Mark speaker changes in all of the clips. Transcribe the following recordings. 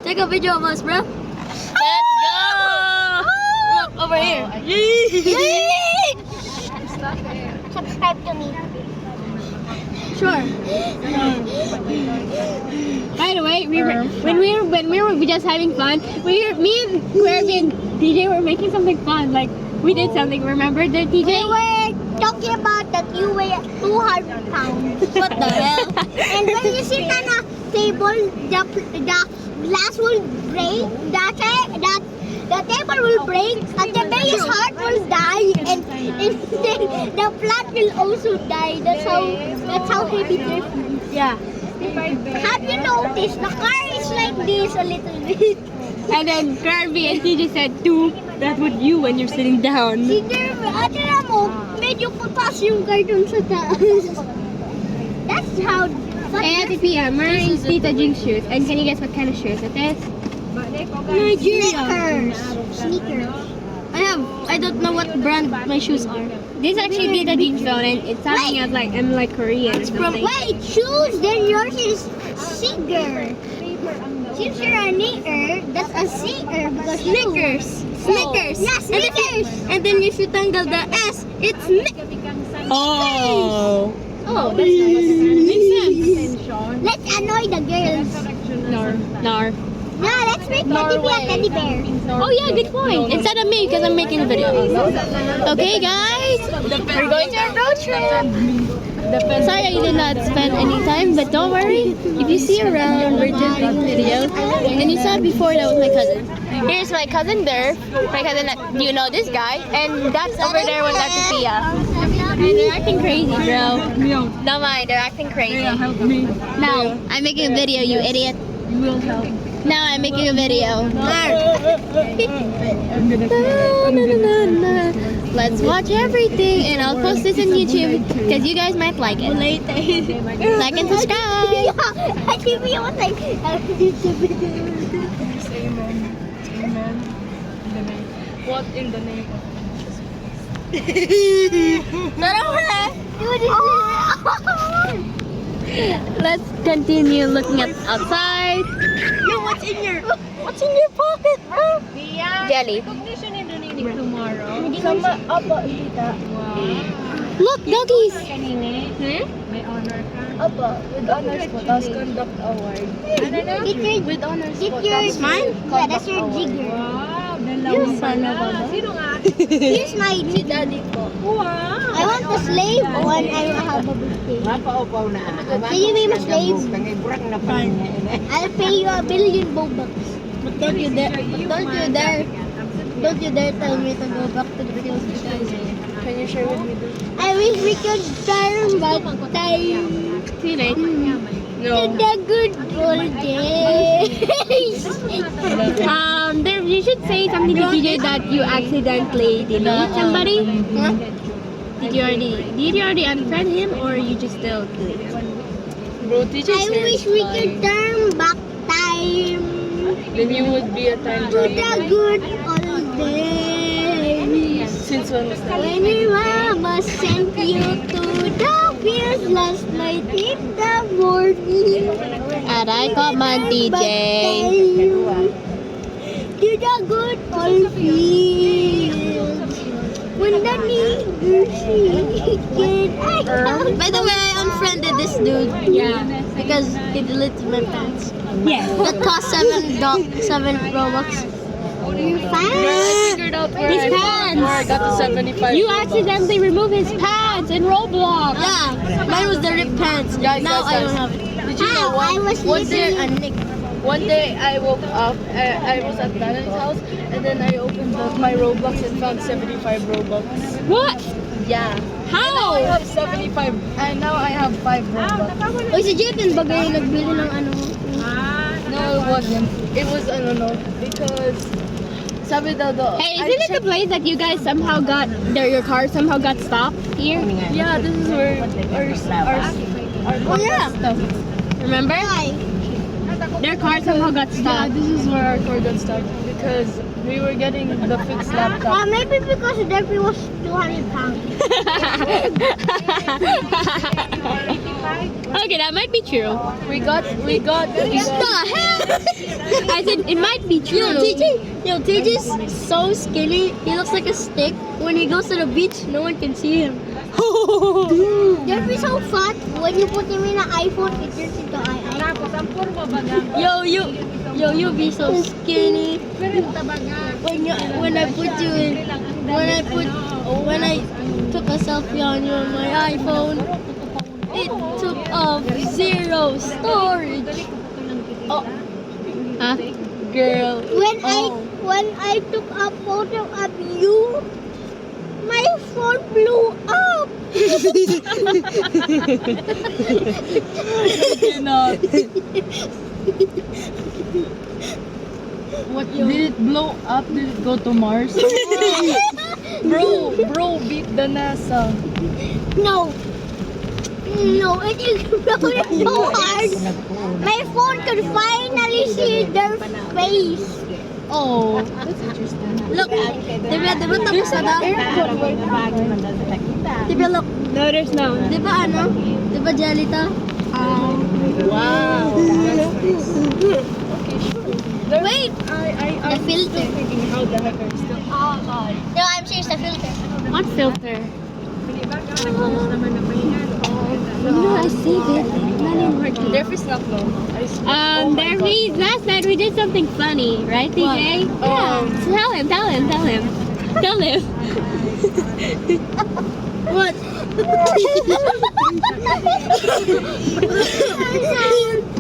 Speaker 1: Take a video of us, bro.
Speaker 2: Let's go!
Speaker 1: Look, over here.
Speaker 3: Subscribe to me.
Speaker 1: Sure. By the way, when we were just having fun, me and Kirby and TJ were making something fun. Like we did something. Remember the TJ?
Speaker 3: We were talking about that you weigh 200 pounds.
Speaker 1: What the hell?
Speaker 3: And when you sit on a table, the glass will break. The table will break, and the baby's heart will die, and then the plant will also die. That's how heavy they feel.
Speaker 1: Yeah.
Speaker 3: Have you noticed the car is like this a little bit?
Speaker 1: And then Kirby and TJ said, "Do that with you when you're sitting down."
Speaker 3: Si Jeremy, ate mo, medyo patas yung car dun sa taas. That's how.
Speaker 1: Hey, Ate Pia, I'm wearing Tita Jing's shoes. And can you guess what kind of shoes it is?
Speaker 3: Sneakers.
Speaker 1: I don't know what brand my shoes are. This is actually Tita Jing's phone, and it's sounding as like I'm like Korean. It's
Speaker 3: Wait, shoes, then yours is Seeger. Since you're a knitter, that's a Seeger because
Speaker 1: Snickers. Snickers.
Speaker 3: Yeah, Snickers.
Speaker 1: And then if you tangle the S, it's Oh. Oh, that's nice. Makes sense.
Speaker 3: Let's annoy the girls.
Speaker 1: Nar.
Speaker 3: Yeah, let's make Teddy be a teddy bear.
Speaker 1: Oh yeah, good point. Instead of me, because I'm making a video. Okay, guys, we're going to a road trip. Sorry I did not spend any time, but don't worry. If you see around, we're just making videos. And you saw before that was my cousin. Here's my cousin there. My cousin, do you know this guy? And that's over there was Ate Pia. And they're acting crazy, bro. Don't mind, they're acting crazy.
Speaker 2: Help me.
Speaker 1: Now, I'm making a video, you idiot.
Speaker 2: You will help.
Speaker 1: Now I'm making a video. Let's watch everything, and I'll post this on YouTube because you guys might like it. Like and subscribe.
Speaker 3: Yeah, Teddy was like,
Speaker 2: Amen. Amen. In the name. What in the name of
Speaker 1: Let's continue looking at outside.
Speaker 3: Yo, what's in your pocket, bro?
Speaker 1: Jelly.
Speaker 2: recognition in the name tomorrow?
Speaker 3: Sama, apa, tita.
Speaker 2: Wow.
Speaker 1: Look, doggies.
Speaker 2: May honor ka.
Speaker 3: Apa,
Speaker 2: With honors po. Tapos conduct award. Ano na? With honors
Speaker 3: Get
Speaker 2: po.
Speaker 3: yours.
Speaker 2: Tapos mine?
Speaker 3: Yeah, that's your jigger.
Speaker 2: Wow. Dalawa
Speaker 3: Yung
Speaker 2: pala.
Speaker 3: sana ba?
Speaker 2: Sino nga?
Speaker 3: Here's my
Speaker 2: Si daddy po. Wow.
Speaker 3: I want a slave when I have a birthday.
Speaker 4: Mapaupaw na.
Speaker 3: Can you be my slave? I'll pay you $1 billion bucks.
Speaker 1: But don't you dare tell me to go back to the Philippines.
Speaker 2: Can you share with me this?
Speaker 3: I wish we could turn back time
Speaker 1: See you later.
Speaker 3: to the good old days.
Speaker 1: There, you should say something to DJ that you accidentally delete somebody.
Speaker 3: Huh?
Speaker 1: Did you already unfriend him, or you just still delete him?
Speaker 2: Bro, teacher
Speaker 3: I wish we could turn back time
Speaker 2: Then you would be a time
Speaker 3: to the
Speaker 2: traveler.
Speaker 3: good old days.
Speaker 2: Since when was that?
Speaker 3: When your mama sent you to the fields last night in the morning.
Speaker 1: And I come on, DJ.
Speaker 3: To the good old fields. When the niggers sing,
Speaker 1: By the way, I unfriended this dude. Yeah, because he deleted my pants.
Speaker 2: Yes.
Speaker 1: That cost $7 Robux.
Speaker 3: You're
Speaker 2: I
Speaker 3: fine.
Speaker 2: figured out where
Speaker 1: His
Speaker 2: I
Speaker 1: pants.
Speaker 2: where I got the 75.
Speaker 1: You accidentally removed his pants in Roblox. Yeah, mine was the ripped pants.
Speaker 2: Guys,
Speaker 1: Now
Speaker 2: guys,
Speaker 1: I don't
Speaker 2: guys.
Speaker 1: have it.
Speaker 2: Did you know
Speaker 3: I was
Speaker 2: one day
Speaker 3: listening.
Speaker 2: One day I woke up, I was at Dan's house, and then I opened my Roblox and found 75 Robux.
Speaker 1: What?
Speaker 2: Yeah.
Speaker 1: How?
Speaker 2: I have 75, and now I have 5 Robux.
Speaker 1: Oy, si Jepen bagay nagbili ng ano.
Speaker 2: No, it wasn't. It was, I don't know, because sabi daw daw.
Speaker 1: Hey, isn't it the place that you guys somehow got, your car somehow got stopped here?
Speaker 2: Yeah, this is where our
Speaker 1: yeah.
Speaker 2: stuff.
Speaker 1: Remember? Their car somehow got
Speaker 2: Yeah,
Speaker 1: stopped.
Speaker 2: this is where our car got stuck because we were getting the fixed laptop.
Speaker 3: Maybe because Derby was 200 pounds.
Speaker 1: Okay, that might be true.
Speaker 2: We got.
Speaker 3: What the hell?
Speaker 1: I said it might be true.
Speaker 3: TJ's so skinny. He looks like a stick. When he goes to the beach, no one can see him. Jeffrey so fat. When you put him in an iPhone, it turns into you be so skinny. When I took a selfie on you on my iPhone, it took up 0 storage.
Speaker 1: Huh?
Speaker 3: Girl. When I took a photo of you, my phone blew up.
Speaker 2: What did it blow up? Did it go to Mars? Bro, beat the NASA.
Speaker 3: No, it is blowing so hard. My phone could finally see their face.
Speaker 2: Oh,
Speaker 3: Look, diba tapos na daw? Diba look,
Speaker 1: No, there's no.
Speaker 3: diba Diba jelly to?
Speaker 2: wow.
Speaker 3: Wait, the filter.
Speaker 2: How the heck are you still?
Speaker 3: No, I'm serious, the filter.
Speaker 1: What filter? No, I saved it.
Speaker 2: There is not no.
Speaker 1: There we last night we did something funny, right, TJ? Yeah. So tell him.
Speaker 3: What?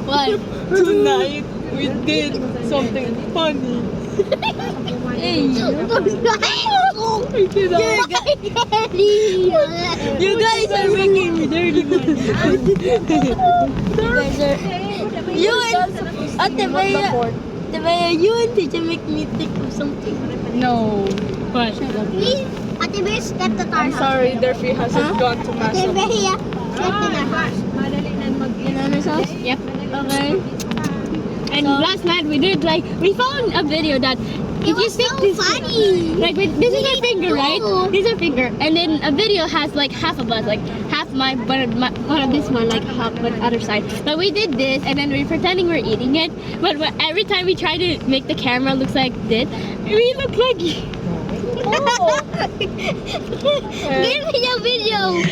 Speaker 3: What?
Speaker 2: Tonight we did something funny.
Speaker 3: You guys are making me dirty, man. You and Ate Bea, you and Teacher make me think of something.
Speaker 2: No.
Speaker 1: What?
Speaker 3: Please, Ate Bea, step the car.
Speaker 2: I'm sorry, Durfee hasn't gone to
Speaker 3: Ate
Speaker 2: Masa.
Speaker 3: Bea, step the car. In Nana's house?
Speaker 1: Yep.
Speaker 3: Okay.
Speaker 1: And last night we found a video that
Speaker 3: It was so funny.
Speaker 1: Like this is our finger, right?
Speaker 3: cool.
Speaker 1: This is our finger, and then a video has like half of us, like half one of this one, like half the other side. But we did this, and then we're pretending we're eating it. But every time we try to make the camera looks like this, we look like.
Speaker 3: Give me a video.